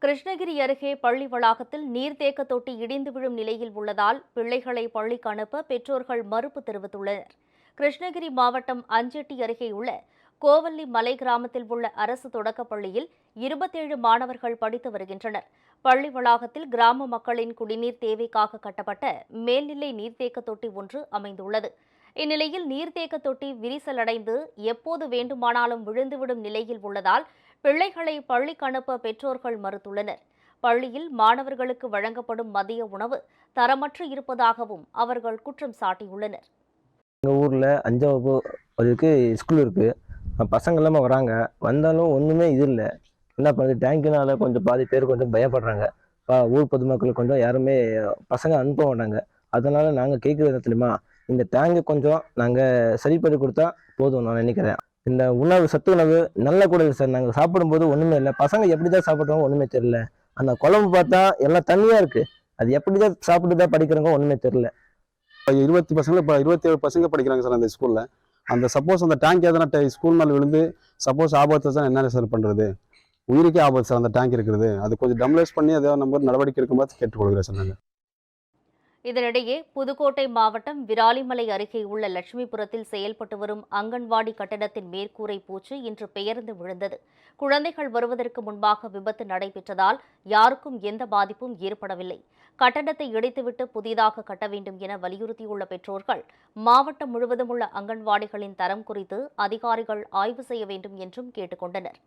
கிருஷ்ணகிரி அருகே பள்ளி வளாகத்தில் நீர்த்தேக்க தொட்டி இடிந்து விழும் நிலையில் உள்ளதால் பிள்ளைகளை பள்ளிக்கு அனுப்ப பெற்றோர்கள் மறுப்பு தெரிவித்துள்ளனர். கிருஷ்ணகிரி மாவட்டம் அஞ்செட்டி அருகே உள்ள கோவல்லி மலை கிராமத்தில் உள்ள அரசு தொடக்கப் பள்ளியில் 27 மாணவர்கள் படித்து வருகின்றனர். பள்ளி வளாகத்தில் கிராம மக்களின் குடிநீர் தேவைக்காக கட்டப்பட்ட மேல்நிலை நீர்த்தேக்க தொட்டி ஒன்று அமைந்துள்ளது. இந்நிலையில் நீர்த்தேக்க தொட்டி விரிசலடைந்து எப்போது வேண்டுமானாலும் விழுந்துவிடும் நிலையில் உள்ளதால் பிள்ளைகளை பள்ளிக்கு அனுப்ப பெற்றோர்கள் மறுத்துள்ளனர். பள்ளியில் மாணவர்களுக்கு வழங்கப்படும் மதிய உணவு தரமற்று இருப்பதாகவும் அவர்கள் குற்றம் சாட்டியுள்ளனர். எங்கள் ஊரில் 5ஆம் வகுப்பு வரைக்கும் ஸ்கூல் இருக்குது. பசங்க எல்லாமே வராங்க. வந்தாலும் ஒன்றுமே இது இல்லை. என்ன பண்ணுறது, டேங்க்குனால கொஞ்சம் பாதி பேர் கொஞ்சம் பயப்படுறாங்க. ஊர் பொதுமக்கள் கொஞ்சம் யாருமே பசங்க அனுப்ப மாட்டாங்க. அதனால் நாங்கள் கேட்குறது என்ன தெரியுமா, இந்த டேங்கு கொஞ்சம் நாங்கள் சரி பண்ணி கொடுத்தா போதும் நான் நினைக்கிறேன். இந்த உணவு சத்து உணவு நல்ல கூட இல்லை சார். நாங்கள் சாப்பிடும்போது ஒன்றுமே இல்லை. பசங்க எப்படி தான் சாப்பிட்றாங்க ஒன்றுமே தெரியல. அந்த குழம்பு பார்த்தா எல்லாம் தண்ணியாக இருக்குது. அது எப்படி தான் சாப்பிட்டு தான் படிக்கிறாங்க ஒன்றுமே தெரியல. 20 பசங்க இப்போ 27 பசங்க படிக்கிறாங்க சார் அந்த ஸ்கூலில். அந்த சப்போஸ் அந்த டேங்க் எதனா ஸ்கூல் மேலே விழுந்து சப்போஸ் ஆபத்து தான் என்ன சார் பண்ணுறது? உயிருக்கே ஆபத்து சார் அந்த டேங்க் இருக்கிறது. அது கொஞ்சம் டம்லைஸ் பண்ணி அதை நம்ம நடவடிக்கை எடுக்கும்போது கேட்டுக்கொள்கிறேன் சார் நாங்கள். இதனிடையே புதுக்கோட்டை மாவட்டம் விராலிமலை அருகே உள்ள லட்சுமிபுரத்தில் செயல்பட்டு வரும் அங்கன்வாடி கட்டடத்தின் மேற்கூரை பூச்சு இன்று பெயர்ந்து விழுந்தது. குழந்தைகள் வருவதற்கு முன்பாக விபத்து நடைபெற்றதால் யாருக்கும் எந்த பாதிப்பும் ஏற்படவில்லை. கட்டடத்தை இடித்துவிட்டு புதிதாக கட்ட வேண்டும் என வலியுறுத்தியுள்ள பெற்றோர்கள் மாவட்டம் முழுவதும் உள்ள அங்கன்வாடிகளின் தரம் குறித்து அதிகாரிகள் ஆய்வு செய்ய வேண்டும் என்றும் கேட்டுக் கொண்டனர்.